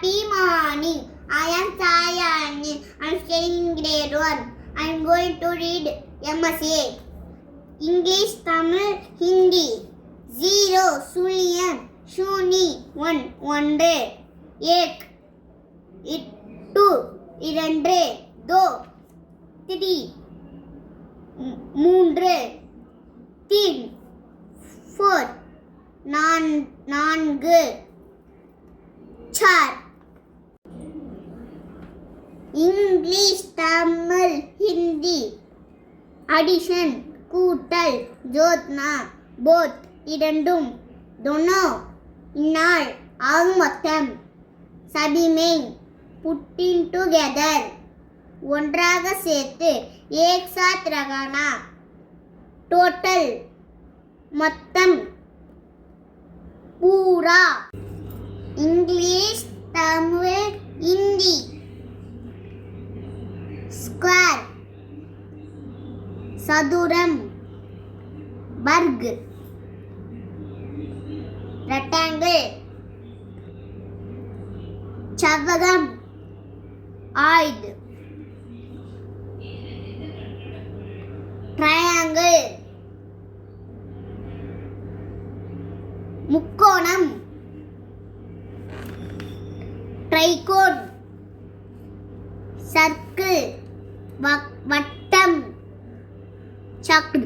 Happy morning. I am Sayani. I am studying in grade 1. I am going to read MSA. English, Tamil, Hindi. 0, சுழியம், शून्य, 1, 1, 1, 2, 2, 2, 3, 3, 3, 4, 4, 4. English, Tamil, Hindi. Addition, கூட்டல், ஜோத்னா, both, இரண்டும், दोनों, இந்நாள், ஆக மொத்தம், சபிமெயின், putting together, ஒன்றாக சேர்த்து, एक साथ लगाना, total, மொத்தம், पूरा. English, Tamil, Hindi. Square, சதுரம், वर्ग, rectangle, செவ்வகம், ஆய்து, triangle, முக்கோணம், trigon, circle, வட்டம், சக்ர்.